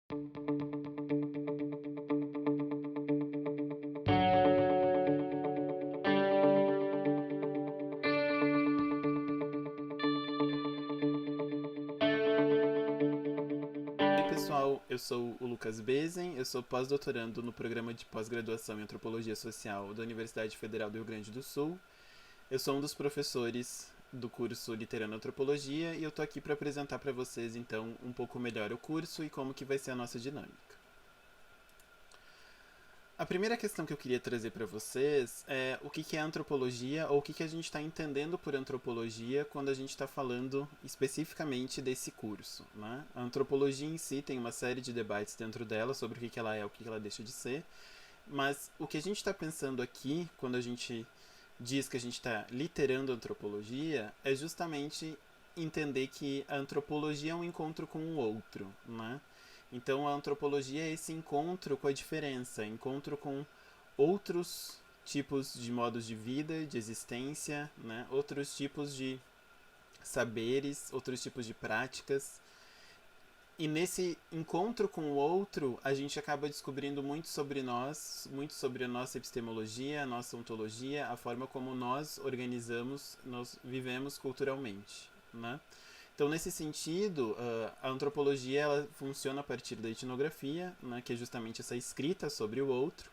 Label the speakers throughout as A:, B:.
A: Oi, pessoal, eu sou o Lucas Bezen, eu sou pós-doutorando no programa de pós-graduação em Antropologia Social da Universidade Federal do Rio Grande do Sul. Eu sou um dos professores do curso Literando Antropologia e eu tô aqui para apresentar para vocês, então, um pouco melhor o curso e como que vai ser a nossa dinâmica. A primeira questão que eu queria trazer para vocês é o que é antropologia ou o que a gente está entendendo por antropologia quando a gente está falando especificamente desse curso. Né? A antropologia em si tem uma série de debates dentro dela sobre o que ela é, o que ela deixa de ser, mas o que a gente está pensando aqui quando a gente diz que a gente está literando antropologia é justamente entender que a antropologia é um encontro com o outro, né? Então a antropologia é esse encontro com a diferença, encontro com outros tipos de modos de vida, de existência, né? Outros tipos de saberes, outros tipos de práticas. E nesse encontro com o outro, a gente acaba descobrindo muito sobre nós, muito sobre a nossa epistemologia, a nossa ontologia, a forma como nós organizamos, nós vivemos culturalmente, né? Então, nesse sentido, a antropologia ela funciona a partir da etnografia, né, que é justamente essa escrita sobre o outro.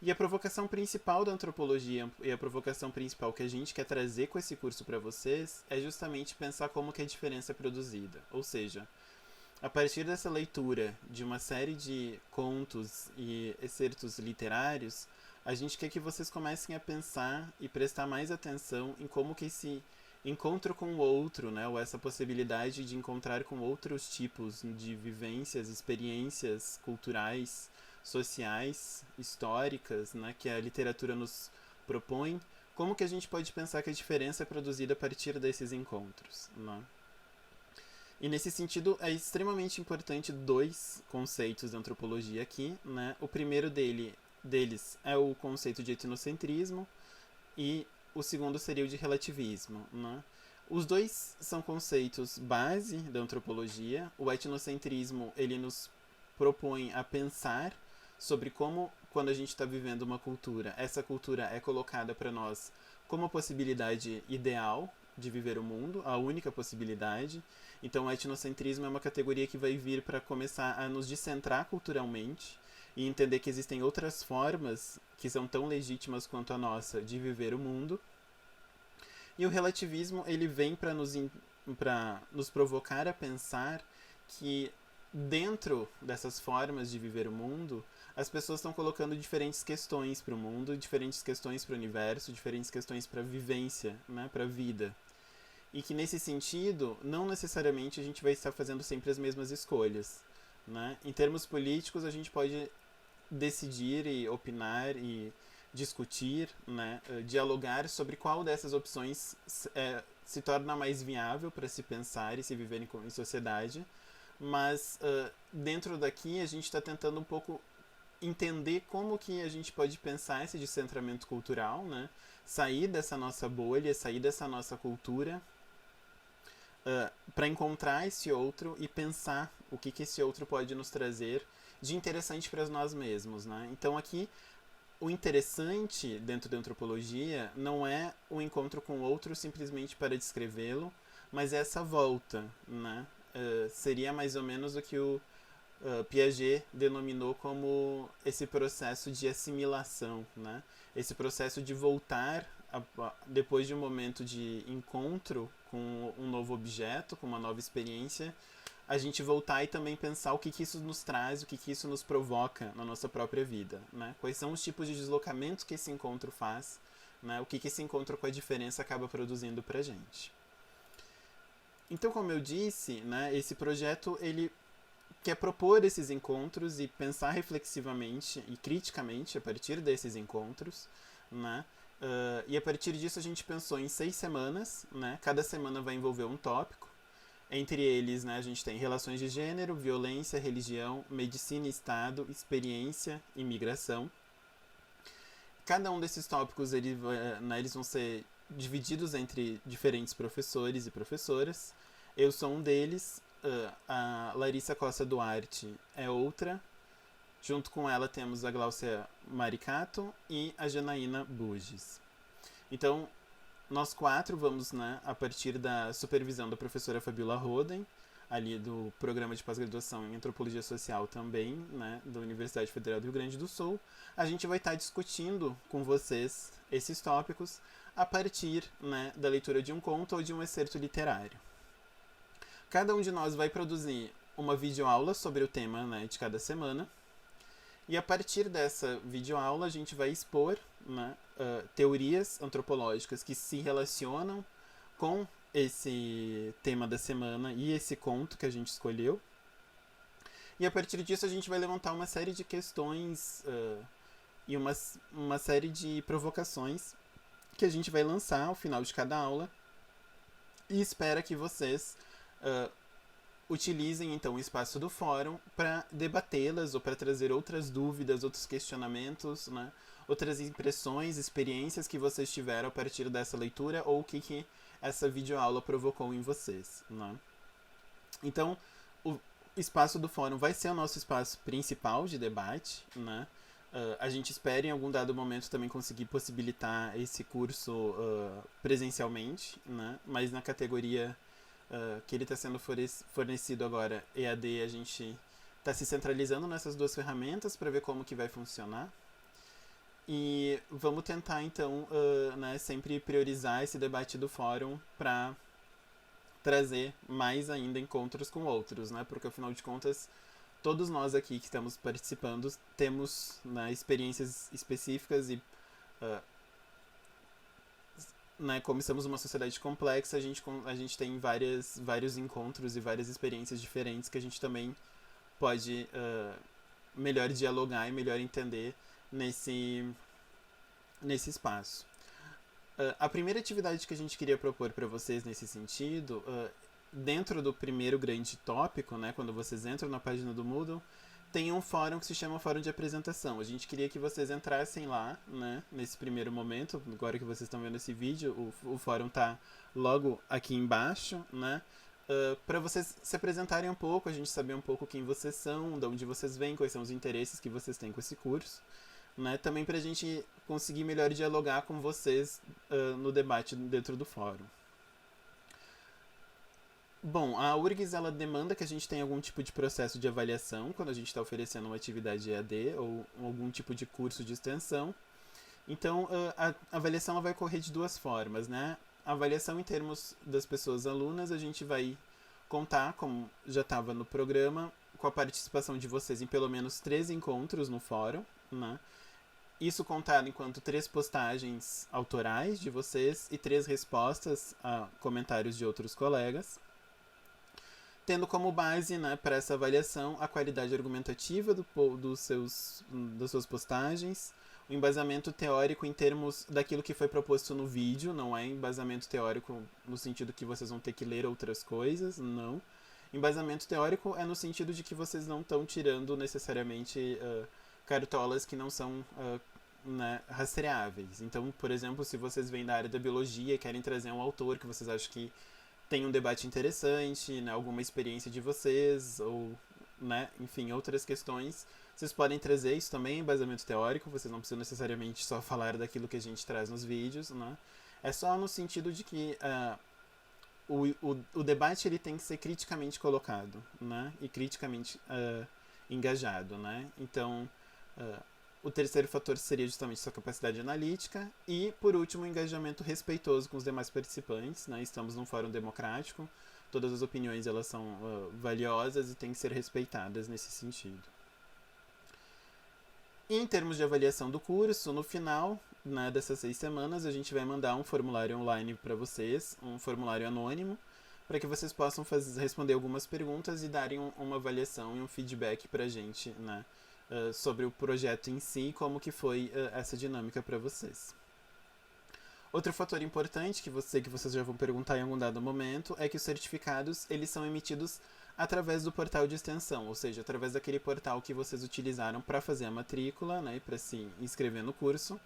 A: E a provocação principal da antropologia e a provocação principal que a gente quer trazer com esse curso para vocês é justamente pensar como que a diferença é produzida. Ou seja, a partir dessa leitura de uma série de contos e excertos literários, a gente quer que vocês comecem a pensar e prestar mais atenção em como que esse encontro com o outro, né, ou essa possibilidade de encontrar com outros tipos de vivências, experiências culturais, sociais, históricas, né, que a literatura nos propõe, como que a gente pode pensar que a diferença é produzida a partir desses encontros, né? E nesse sentido é extremamente importante dois conceitos da antropologia aqui, né? O primeiro deles é o conceito de etnocentrismo e o segundo seria o de relativismo, né? Os dois são conceitos base da antropologia. O etnocentrismo ele nos propõe a pensar sobre como, quando a gente está vivendo uma cultura, essa cultura é colocada para nós como a possibilidade ideal de viver o mundo, a única possibilidade. Então, o etnocentrismo é uma categoria que vai vir para começar a nos descentrar culturalmente e entender que existem outras formas que são tão legítimas quanto a nossa de viver o mundo. E o relativismo ele vem para nos provocar a pensar que dentro dessas formas de viver o mundo, as pessoas estão colocando diferentes questões para o mundo, diferentes questões para o universo, diferentes questões para a vivência, né, para a vida. E que nesse sentido, não necessariamente a gente vai estar fazendo sempre as mesmas escolhas. Né? Em termos políticos, a gente pode decidir e opinar e discutir, né, dialogar sobre qual dessas opções se torna mais viável para se pensar e se viver em sociedade, mas dentro daqui a gente está tentando um pouco entender como que a gente pode pensar esse descentramento cultural, né, sair dessa nossa bolha, sair dessa nossa cultura para encontrar esse outro e pensar o que esse outro pode nos trazer de interessante para nós mesmos, né? Então aqui o interessante dentro da antropologia não é o encontro com o outro simplesmente para descrevê-lo, mas é essa volta, né? Seria mais ou menos o que o Piaget denominou como esse processo de assimilação, né? Esse processo de voltar depois de um momento de encontro com um novo objeto, com uma nova experiência, a gente voltar e também pensar o que isso nos traz, o que isso nos provoca na nossa própria vida, né? Quais são os tipos de deslocamentos que esse encontro faz, né? O que esse encontro com a diferença acaba produzindo pra gente. Então, como eu disse, né, esse projeto ele quer propor esses encontros e pensar reflexivamente e criticamente a partir desses encontros, né? E a partir disso a gente pensou em 6 semanas, né? Cada semana vai envolver um tópico. Entre eles, né, a gente tem relações de gênero, violência, religião, medicina e Estado, experiência e migração. Cada um desses tópicos eles vão ser divididos entre diferentes professores e professoras. Eu sou um deles a Larissa Costa Duarte é outra. Junto com ela temos a Gláucia Maricato e a Janaína Buges. Então, nós 4 vamos, né, a partir da supervisão da professora Fabiola Roden, ali do programa de pós-graduação em Antropologia Social também, né, da Universidade Federal do Rio Grande do Sul, a gente vai estar discutindo com vocês esses tópicos a partir, né, da leitura de um conto ou de um excerto literário. Cada um de nós vai produzir uma videoaula sobre o tema, né, de cada semana, e a partir dessa videoaula a gente vai expor, né, teorias antropológicas que se relacionam com esse tema da semana e esse conto que a gente escolheu. E a partir disso a gente vai levantar uma série de questões e uma série de provocações que a gente vai lançar ao final de cada aula e espera que vocês utilizem então o espaço do fórum para debatê-las ou para trazer outras dúvidas, outros questionamentos, né? Outras impressões, experiências que vocês tiveram a partir dessa leitura ou o que essa videoaula provocou em vocês, né? Então, o espaço do fórum vai ser o nosso espaço principal de debate, né? A gente espera em algum dado momento também conseguir possibilitar esse curso presencialmente, né? Mas na categoria que ele está sendo fornecido agora, EAD, a gente está se centralizando nessas 2 ferramentas para ver como que vai funcionar. E vamos tentar, então, né, sempre priorizar esse debate do fórum para trazer mais ainda encontros com outros, né? Porque, afinal de contas, todos nós aqui que estamos participando temos, né, experiências específicas e né, como somos uma sociedade complexa, a gente tem vários encontros e várias experiências diferentes que a gente também pode melhor dialogar e melhor entender nesse espaço. A primeira atividade que a gente queria propor para vocês nesse sentido, dentro do primeiro grande tópico, né, quando vocês entram na página do Moodle, tem um fórum que se chama Fórum de Apresentação. A gente queria que vocês entrassem lá, né, nesse primeiro momento. Agora que vocês estão vendo esse vídeo, o fórum está logo aqui embaixo, né, para vocês se apresentarem um pouco, a gente saber um pouco quem vocês são, de onde vocês vêm, quais são os interesses que vocês têm com esse curso, né, também para a gente conseguir melhor dialogar com vocês no debate dentro do fórum. Bom, a URGS ela demanda que a gente tenha algum tipo de processo de avaliação quando a gente está oferecendo uma atividade EAD ou algum tipo de curso de extensão. Então, a avaliação ela vai ocorrer de 2 formas, né? A avaliação em termos das pessoas alunas, a gente vai contar, como já estava no programa, com a participação de vocês em pelo menos 3 encontros no fórum, né? Isso contado enquanto 3 postagens autorais de vocês e 3 respostas a comentários de outros colegas, tendo como base, né, para essa avaliação a qualidade argumentativa das suas postagens, o embasamento teórico em termos daquilo que foi proposto no vídeo, não é embasamento teórico no sentido que vocês vão ter que ler outras coisas, não. Embasamento teórico é no sentido de que vocês não estão tirando necessariamente cartolas que não são né, rastreáveis. Então, por exemplo, se vocês vêm da área da biologia e querem trazer um autor que vocês acham que tem um debate interessante, né, alguma experiência de vocês, ou, né, enfim, outras questões, vocês podem trazer isso também em embasamento teórico, vocês não precisam necessariamente só falar daquilo que a gente traz nos vídeos, né? É só no sentido de que o debate ele tem que ser criticamente colocado, né? E criticamente engajado, né? Então, o terceiro fator seria justamente sua capacidade analítica e, por último, o engajamento respeitoso com os demais participantes, né? Estamos num fórum democrático, todas as opiniões elas são valiosas e têm que ser respeitadas nesse sentido. E em termos de avaliação do curso, no final, né, dessas 6 semanas, a gente vai mandar um formulário online para vocês, um formulário anônimo, para que vocês possam responder algumas perguntas e darem uma avaliação e um feedback para a gente, né, sobre o projeto em si e como que foi essa dinâmica para vocês. Outro fator importante que vocês já vão perguntar em algum dado momento é que os certificados eles são emitidos através do portal de extensão, ou seja, através daquele portal que vocês utilizaram para fazer a matrícula, né, para se inscrever no curso.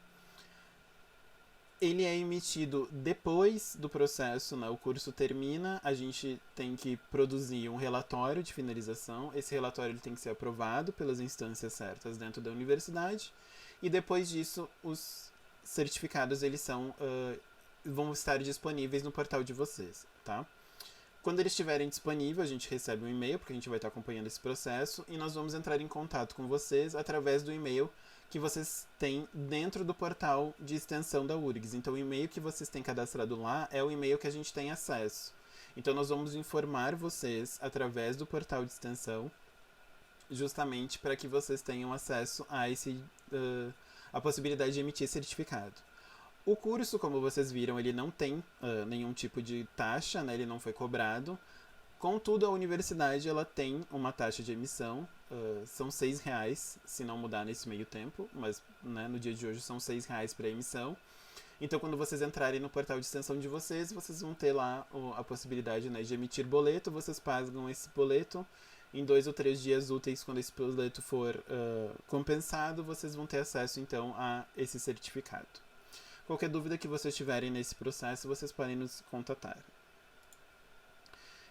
A: Ele é emitido depois do processo, né? O curso termina, a gente tem que produzir um relatório de finalização. Esse relatório ele tem que ser aprovado pelas instâncias certas dentro da universidade. E depois disso, os certificados eles vão estar disponíveis no portal de vocês, tá? Quando eles estiverem disponíveis, a gente recebe um e-mail, porque a gente vai estar acompanhando esse processo, e nós vamos entrar em contato com vocês através do e-mail que vocês têm dentro do portal de extensão da URGS. Então, o e-mail que vocês têm cadastrado lá é o e-mail que a gente tem acesso. Então, nós vamos informar vocês através do portal de extensão, justamente para que vocês tenham acesso a possibilidade de emitir certificado. O curso, como vocês viram, ele não tem nenhum tipo de taxa, né? Ele não foi cobrado. Contudo, a universidade ela tem uma taxa de emissão, são R$ 6, se não mudar nesse meio tempo, mas né, no dia de hoje são R$ 6 para emissão. Então, quando vocês entrarem no portal de extensão de vocês vão ter lá a possibilidade, né, de emitir boleto. Vocês pagam esse boleto em 2 ou 3 dias úteis. Quando esse boleto for compensado, vocês vão ter acesso então a esse certificado. Qualquer dúvida que vocês tiverem nesse processo, vocês podem nos contatar.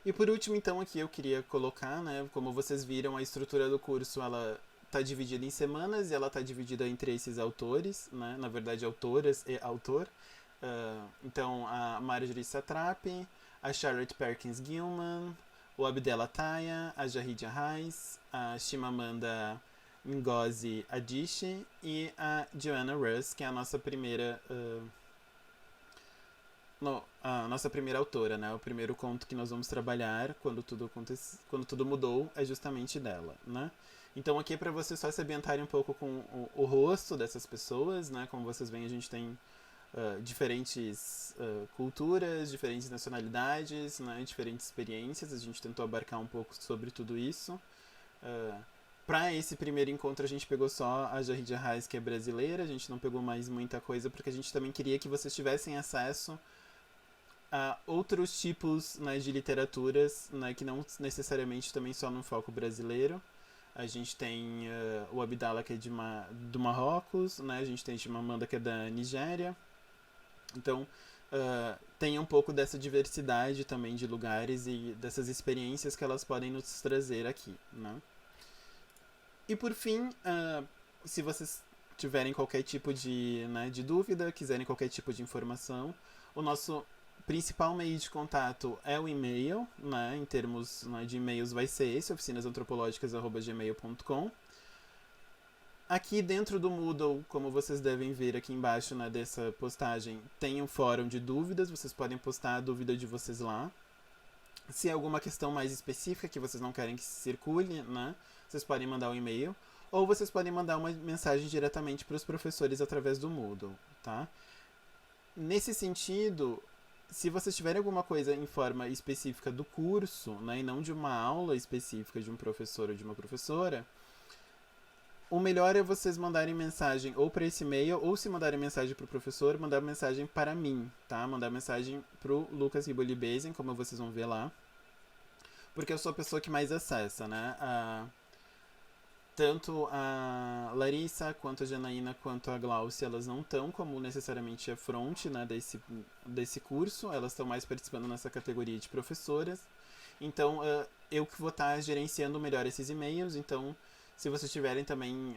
A: E por último, então, aqui eu queria colocar, né, como vocês viram, a estrutura do curso, ela está dividida em semanas e ela está dividida entre esses autores, né, na verdade, autoras e autor. Então, a Marjorie Satrapi, a Charlotte Perkins Gilman, o Abdel Attaya, a Jahidja Reis, a Chimamanda Ngozi Adichie e a Joanna Russ, que é a nossa primeira a nossa primeira autora, né? O primeiro conto que nós vamos trabalhar quando tudo mudou é justamente dela, né? Então aqui é para vocês só se ambientarem um pouco com o rosto dessas pessoas, né? Como vocês veem, a gente tem diferentes culturas, diferentes nacionalidades, né? Diferentes experiências. A gente tentou abarcar um pouco sobre tudo isso. Para esse primeiro encontro a gente pegou só a Jahidja Reis, que é brasileira. A gente não pegou mais muita coisa porque a gente também queria que vocês tivessem acesso a outros tipos, né, de literaturas, né, que não necessariamente também só no foco brasileiro. A gente tem o Abdallah, que é do Marrocos, né, a gente tem Chimamanda, que é da Nigéria. Então tem um pouco dessa diversidade também de lugares e dessas experiências que elas podem nos trazer aqui, né? E por fim, se vocês tiverem qualquer tipo de dúvida, quiserem qualquer tipo de informação, o nosso principal meio de contato é o e-mail, né? Em termos de e-mails vai ser esse, oficinasantropologicas@gmail.com. Aqui dentro do Moodle, como vocês devem ver aqui embaixo, né, dessa postagem, tem um fórum de dúvidas, vocês podem postar a dúvida de vocês lá. Se é alguma questão mais específica que vocês não querem que circule, né, vocês podem mandar um e-mail, ou vocês podem mandar uma mensagem diretamente para os professores através do Moodle, tá? Nesse sentido, se vocês tiverem alguma coisa em forma específica do curso, né, e não de uma aula específica de um professor ou de uma professora, o melhor é vocês mandarem mensagem ou para esse e-mail, ou se mandarem mensagem para o professor, mandar mensagem para mim, tá? Mandar mensagem para o Lucas Riboli-Beisen, como vocês vão ver lá, porque eu sou a pessoa que mais acessa, né? Tanto a Larissa, quanto a Janaína, quanto a Glaucia, elas não estão como necessariamente a front, né, desse curso, elas estão mais participando nessa categoria de professoras. Então, eu que vou estar gerenciando melhor esses e-mails, então se vocês tiverem também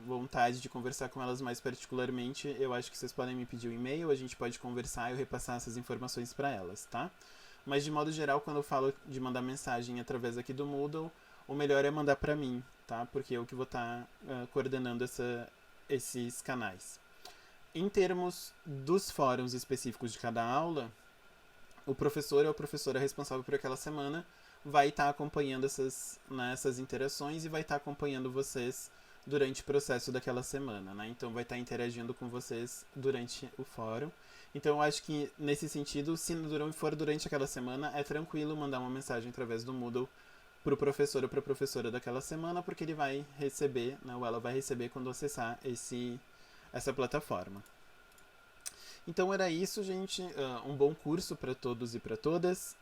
A: vontade de conversar com elas mais particularmente, eu acho que vocês podem me pedir um e-mail, a gente pode conversar e eu repassar essas informações para elas, tá? Mas de modo geral, quando eu falo de mandar mensagem através aqui do Moodle, o melhor é mandar para mim, tá? Porque eu que vou estar coordenando esses canais. Em termos dos fóruns específicos de cada aula, o professor ou a professora responsável por aquela semana vai estar acompanhando essas interações e vai estar acompanhando vocês durante o processo daquela semana, né? Então vai estar interagindo com vocês durante o fórum. Então eu acho que nesse sentido, se for durante aquela semana, é tranquilo mandar uma mensagem através do Moodle para o professor ou para a professora daquela semana, porque ele vai receber, né, ou ela vai receber quando acessar essa plataforma. Então era isso, gente. Um bom curso para todos e para todas.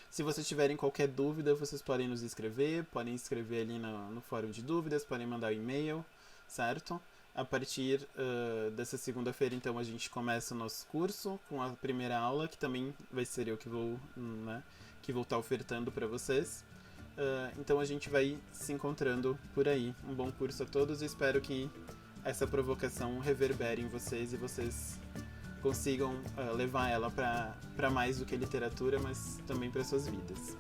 A: Se vocês tiverem qualquer dúvida, vocês podem nos escrever, podem escrever ali no fórum de dúvidas, podem mandar um e-mail, certo? A partir dessa segunda-feira, então, a gente começa o nosso curso com a primeira aula, que também vai ser eu que vou, né, que vou estar ofertando para vocês. Então a gente vai se encontrando por aí. Um bom curso a todos e espero que essa provocação reverbere em vocês e vocês consigam levar ela para mais do que literatura, mas também para suas vidas.